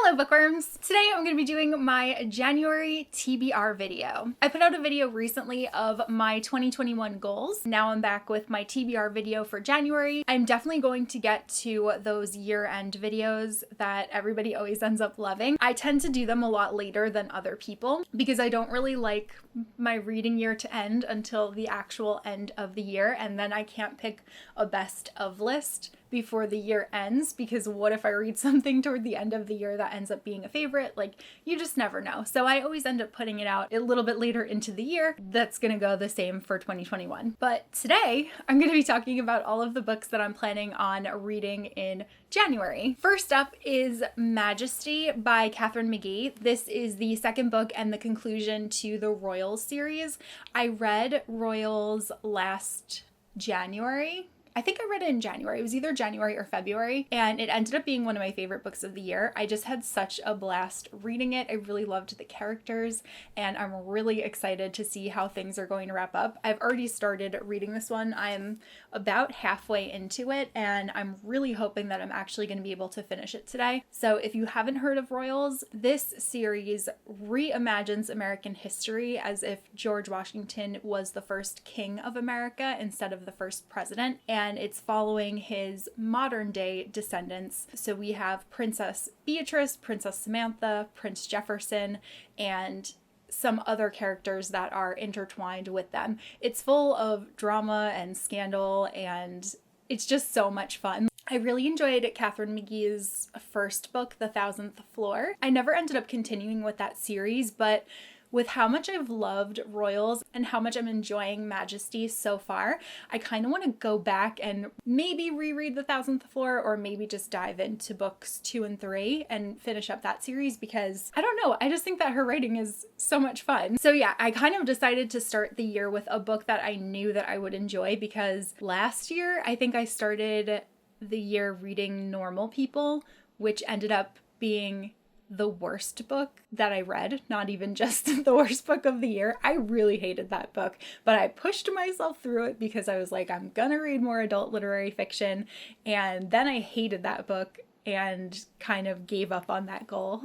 Hello bookworms! Today I'm going to be doing my January TBR video. I put out a video recently of my 2021 goals. Now I'm back with my TBR video for January. I'm definitely going to get to those year-end videos that everybody always ends up loving. I tend to do them a lot later than other people because I don't really like my reading year to end until the actual end of the year, and then I can't pick a best of list before the year ends, because what if I read something toward the end of the year that ends up being a favorite? Like, you just never know. So I always end up putting it out a little bit later into the year. That's gonna go the same for 2021. But today I'm gonna be talking about all of the books that I'm planning on reading in January. First up is Majesty by Katharine McGee. This is the second book and the conclusion to the Royals series. I read Royals last January. I think I read it in January. It was either January or February, and it ended up being one of my favorite books of the year. I just had such a blast reading it. I really loved the characters, and I'm really excited to see how things are going to wrap up. I've already started reading this one. I'm about halfway into it, and I'm really hoping that I'm actually going to be able to finish it today. So if you haven't heard of Royals, this series reimagines American history as if George Washington was the first king of America instead of the first president. And it's following his modern day descendants. So we have Princess Beatrice, Princess Samantha, Prince Jefferson, and some other characters that are intertwined with them. It's full of drama and scandal, and it's just so much fun. I really enjoyed Katharine McGee's first book, The Thousandth Floor. I never ended up continuing with that series, but with how much I've loved Royals and how much I'm enjoying Majesty so far, I kind of want to go back and maybe reread The Thousandth Floor, or maybe just dive into books 2 and 3 and finish up that series, because I don't know, I just think that her writing is so much fun. So yeah, I kind of decided to start the year with a book that I knew that I would enjoy, because last year I think I started the year reading Normal People, which ended up being the worst book that I read, not even just the worst book of the year. I really hated that book, but I pushed myself through it because I was like, I'm gonna read more adult literary fiction, and then I hated that book and kind of gave up on that goal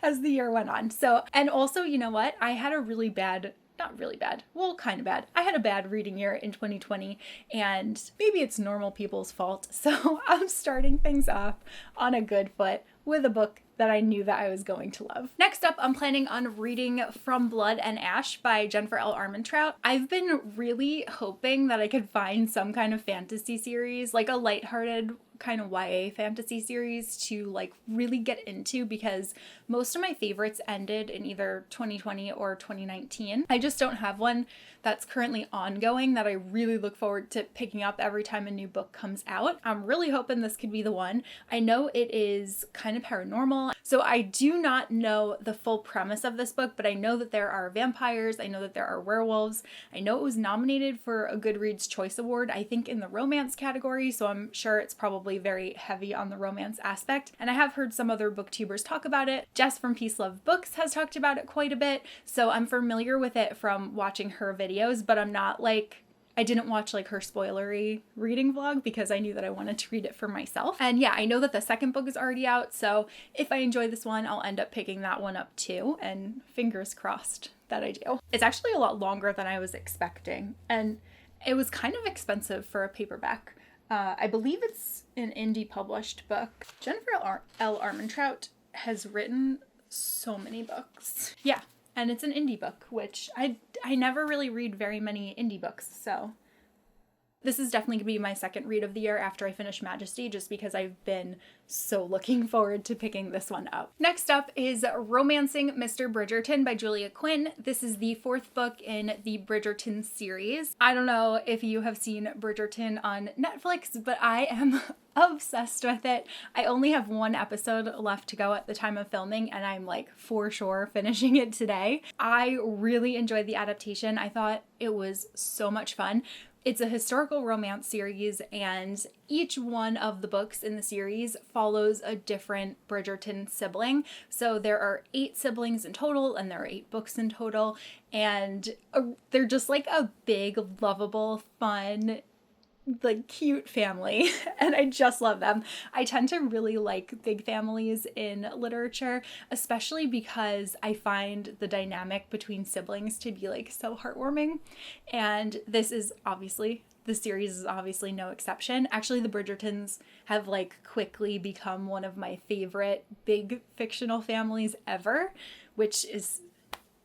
as the year went on. So, and also, you know what? I had a really bad, not really bad, well, kind of bad. I had a bad reading year in 2020, and maybe it's Normal People's fault. So I'm starting things off on a good foot with a book that I knew that I was going to love. Next up, I'm planning on reading From Blood and Ash by Jennifer L. Armentrout. I've been really hoping that I could find some kind of fantasy series, like a lighthearted kind of YA fantasy series to like really get into, because most of my favorites ended in either 2020 or 2019. I just don't have one that's currently ongoing that I really look forward to picking up every time a new book comes out. I'm really hoping this could be the one. I know it is kind of paranormal, so I do not know the full premise of this book, but I know that there are vampires, I know that there are werewolves, I know it was nominated for a Goodreads Choice Award, I think in the romance category, so I'm sure it's probably very heavy on the romance aspect, and I have heard some other booktubers talk about it. Jess from Peace Love Books has talked about it quite a bit, so I'm familiar with it from watching her videos, but I'm not like, I didn't watch like her spoilery reading vlog because I knew that I wanted to read it for myself. And yeah, I know that the second book is already out, so if I enjoy this one, I'll end up picking that one up too, and fingers crossed that I do. It's actually a lot longer than I was expecting, and it was kind of expensive for a paperback. I believe it's an indie published book. Jennifer L. Armentrout has written so many books. Yeah, and it's an indie book, which I never really read very many indie books, so this is definitely going to be my second read of the year after I finish Majesty, just because I've been so looking forward to picking this one up. Next up is Romancing Mr. Bridgerton by Julia Quinn. This is the 4th book in the Bridgerton series. I don't know if you have seen Bridgerton on Netflix, but I am obsessed with it. I only have 1 episode left to go at the time of filming, and I'm like for sure finishing it today. I really enjoyed the adaptation. I thought it was so much fun. It's a historical romance series, and each one of the books in the series follows a different Bridgerton sibling. So there are 8 siblings in total, and there are 8 books in total, and they're just like a big, lovable, fun like cute family and I just love them. I tend to really like big families in literature, especially because I find the dynamic between siblings to be like so heartwarming. And the series is obviously no exception. Actually, the Bridgertons have like quickly become one of my favorite big fictional families ever, which is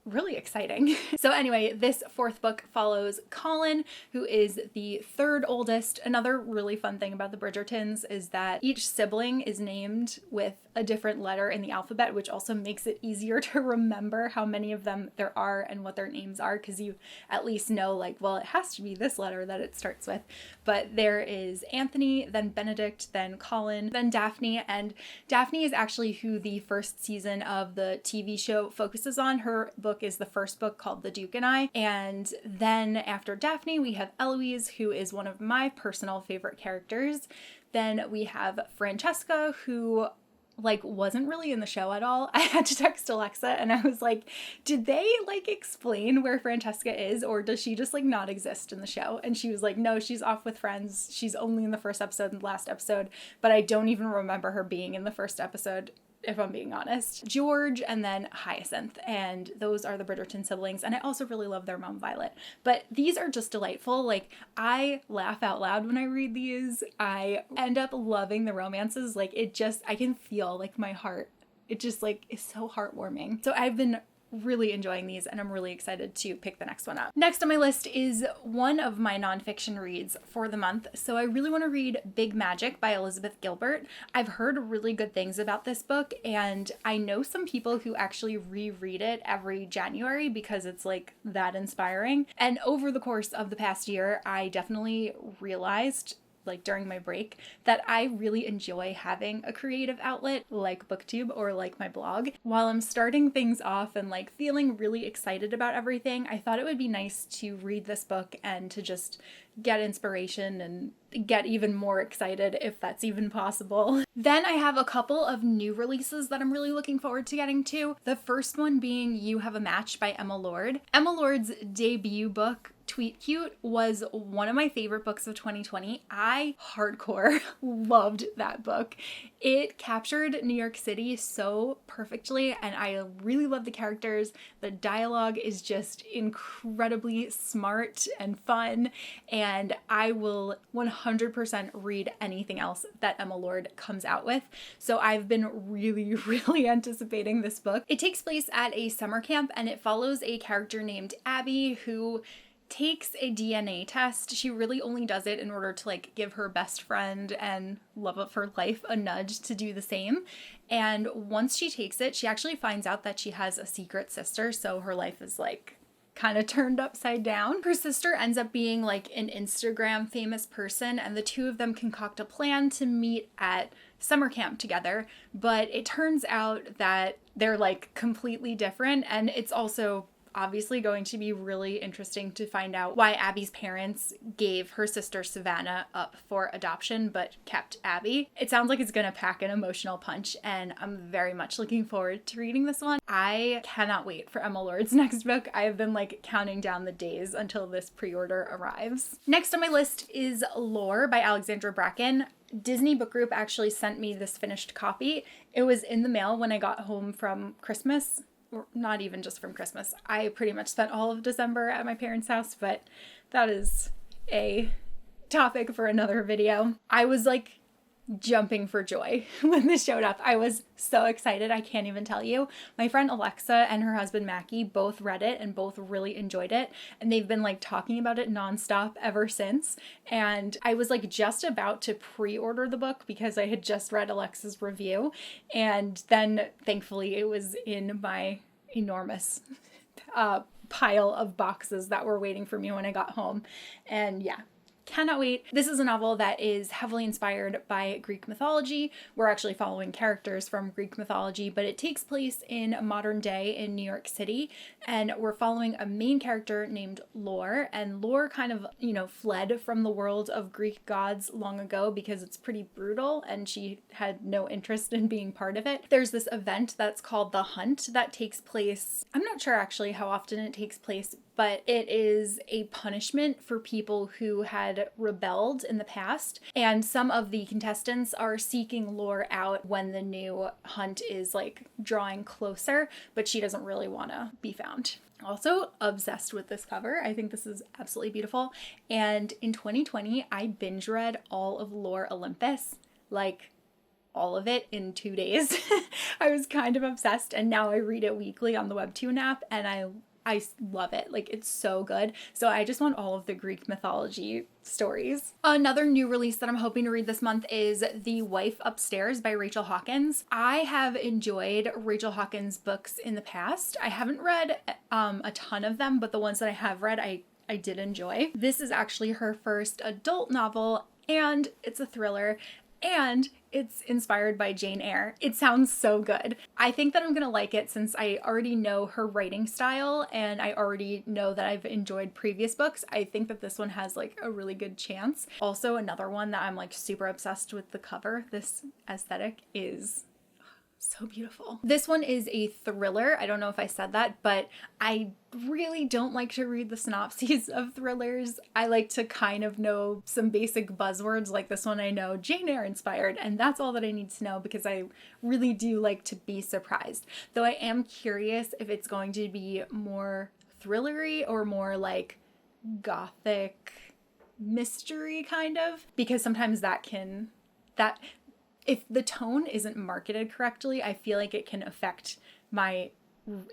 really exciting. So anyway, this fourth book follows Colin, who is the third oldest. Another really fun thing about the Bridgertons is that each sibling is named with a different letter in the alphabet, which also makes it easier to remember how many of them there are and what their names are, because you at least know like, well, it has to be this letter that it starts with. But there is Anthony, then Benedict, then Colin, then Daphne, and Daphne is actually who the first season of the TV show focuses on. Her book is the first book called The Duke and I. And then after Daphne, we have Eloise, who is one of my personal favorite characters. Then we have Francesca, who like wasn't really in the show at all. I had to text Alexa and I was like, did they like explain where Francesca is, or does she just like not exist in the show? And she was like, no, she's off with friends. She's only in the first episode and the last episode, but I don't even remember her being in the first episode, if I'm being honest. George and then Hyacinth, and those are the Bridgerton siblings, and I also really love their mom Violet. But these are just delightful. Like, I laugh out loud when I read these. I end up loving the romances. Like, I can feel like my heart, it just like is so heartwarming. So I've been really enjoying these and I'm really excited to pick the next one up. Next on my list is one of my nonfiction reads for the month. So I really want to read Big Magic by Elizabeth Gilbert. I've heard really good things about this book, and I know some people who actually reread it every January because it's like that inspiring. And over the course of the past year, I definitely realized, like during my break, that I really enjoy having a creative outlet like BookTube or like my blog. While I'm starting things off and like feeling really excited about everything, I thought it would be nice to read this book and to just get inspiration and get even more excited if that's even possible. Then I have a couple of new releases that I'm really looking forward to getting to. The first one being You Have a Match by Emma Lord. Emma Lord's debut book, Tweet Cute, was one of my favorite books of 2020. I hardcore loved that book. It captured New York City so perfectly, and I really love the characters. The dialogue is just incredibly smart and fun, and I will 100% read anything else that Emma Lord comes out with. So I've been really, really anticipating this book. It takes place at a summer camp, and it follows a character named Abby who takes a DNA test. She really only does it in order to like give her best friend and love of her life a nudge to do the same. And once she takes it, she actually finds out that she has a secret sister, so her life is like kind of turned upside down. Her sister ends up being like an Instagram famous person, and the two of them concoct a plan to meet at summer camp together, but it turns out that they're like completely different, and it's also obviously going to be really interesting to find out why Abby's parents gave her sister Savannah up for adoption but kept Abby. It sounds like it's going to pack an emotional punch, and I'm very much looking forward to reading this one. I cannot wait for Emma Lord's next book. I have been like counting down the days until this pre-order arrives. Next on my list is Lore by Alexandra Bracken. Disney Book Group actually sent me this finished copy. It was in the mail when I got home from Christmas. Or not even just from Christmas. I pretty much spent all of December at my parents' house, but that is a topic for another video. I was like jumping for joy when this showed up. I was so excited, I can't even tell you. My friend Alexa and her husband Mackie both read it and both really enjoyed it, and they've been like talking about it nonstop ever since. And I was like just about to pre-order the book because I had just read Alexa's review, and then thankfully it was in my enormous pile of boxes that were waiting for me when I got home. And yeah, cannot wait. This is a novel that is heavily inspired by Greek mythology. We're actually following characters from Greek mythology, but it takes place in modern day in New York City, and we're following a main character named Lore, and Lore kind of, fled from the world of Greek gods long ago because it's pretty brutal and she had no interest in being part of it. There's this event that's called The Hunt that takes place, I'm not sure actually how often it takes place, but it is a punishment for people who had rebelled in the past. And some of the contestants are seeking Lore out when the new hunt is like drawing closer, but she doesn't really want to be found. Also obsessed with this cover. I think this is absolutely beautiful. And in 2020, I binge read all of Lore Olympus, like all of it in 2 days. I was kind of obsessed, and now I read it weekly on the Webtoon app, and I love it. Like, it's so good. So I just want all of the Greek mythology stories. Another new release that I'm hoping to read this month is The Wife Upstairs by Rachel Hawkins. I have enjoyed Rachel Hawkins' books in the past. I haven't read a ton of them, but the ones that I have read, I did enjoy. This is actually her first adult novel, and it's a thriller, and it's inspired by Jane Eyre. It sounds so good. I think that I'm gonna like it since I already know her writing style and I already know that I've enjoyed previous books. I think that this one has like a really good chance. Also, another one that I'm like super obsessed with the cover. This aesthetic is so beautiful. This one is a thriller. I don't know if I said that, but I really don't like to read the synopses of thrillers. I like to kind of know some basic buzzwords. Like this one, I know Jane Eyre inspired, and that's all that I need to know because I really do like to be surprised. Though I am curious if it's going to be more thrillery or more like gothic mystery kind of, because sometimes if the tone isn't marketed correctly, I feel like it can affect my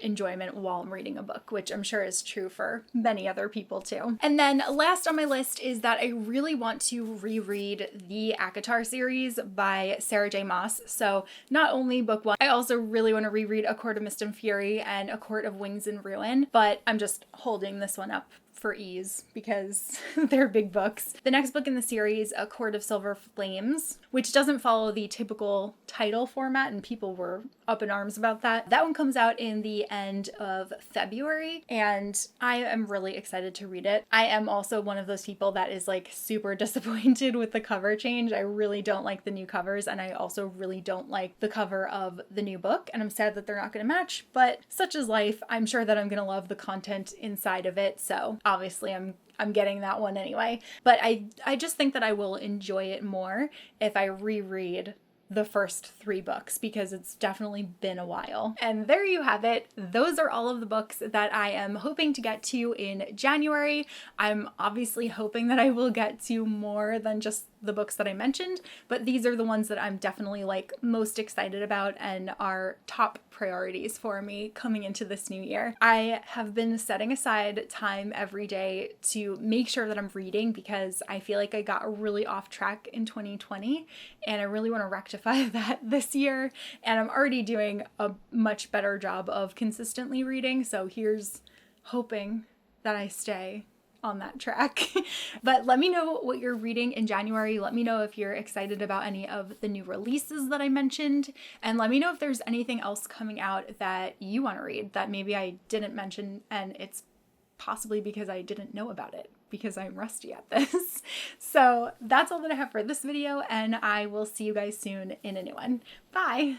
enjoyment while I'm reading a book, which I'm sure is true for many other people too. And then last on my list is that I really want to reread the ACOTAR series by Sarah J. Maas. So not only book one, I also really want to reread A Court of Mist and Fury and A Court of Wings and Ruin, but I'm just holding this one up for ease because they're big books. The next book in the series, A Court of Silver Flames, which doesn't follow the typical title format, and people were up in arms about that. That one comes out in the end of February, and I am really excited to read it. I am also one of those people that is like super disappointed with the cover change. I really don't like the new covers, and I also really don't like the cover of the new book, and I'm sad that they're not going to match, but such is life. I'm sure that I'm going to love the content inside of it, so obviously I'm getting that one anyway. But I just think that I will enjoy it more if I reread the first 3 books because it's definitely been a while. And there you have it. Those are all of the books that I am hoping to get to in January. I'm obviously hoping that I will get to more than just the books that I mentioned, but these are the ones that I'm definitely like most excited about and are top priorities for me coming into this new year. I have been setting aside time every day to make sure that I'm reading because I feel like I got really off track in 2020 and I really want to rectify that this year, and I'm already doing a much better job of consistently reading, so here's hoping that I stay on that track. But let me know what you're reading in January. Let me know if you're excited about any of the new releases that I mentioned, and let me know if there's anything else coming out that you want to read that maybe I didn't mention, and it's possibly because I didn't know about it because I'm rusty at this. So that's all that I have for this video, and I will see you guys soon in a new one. Bye!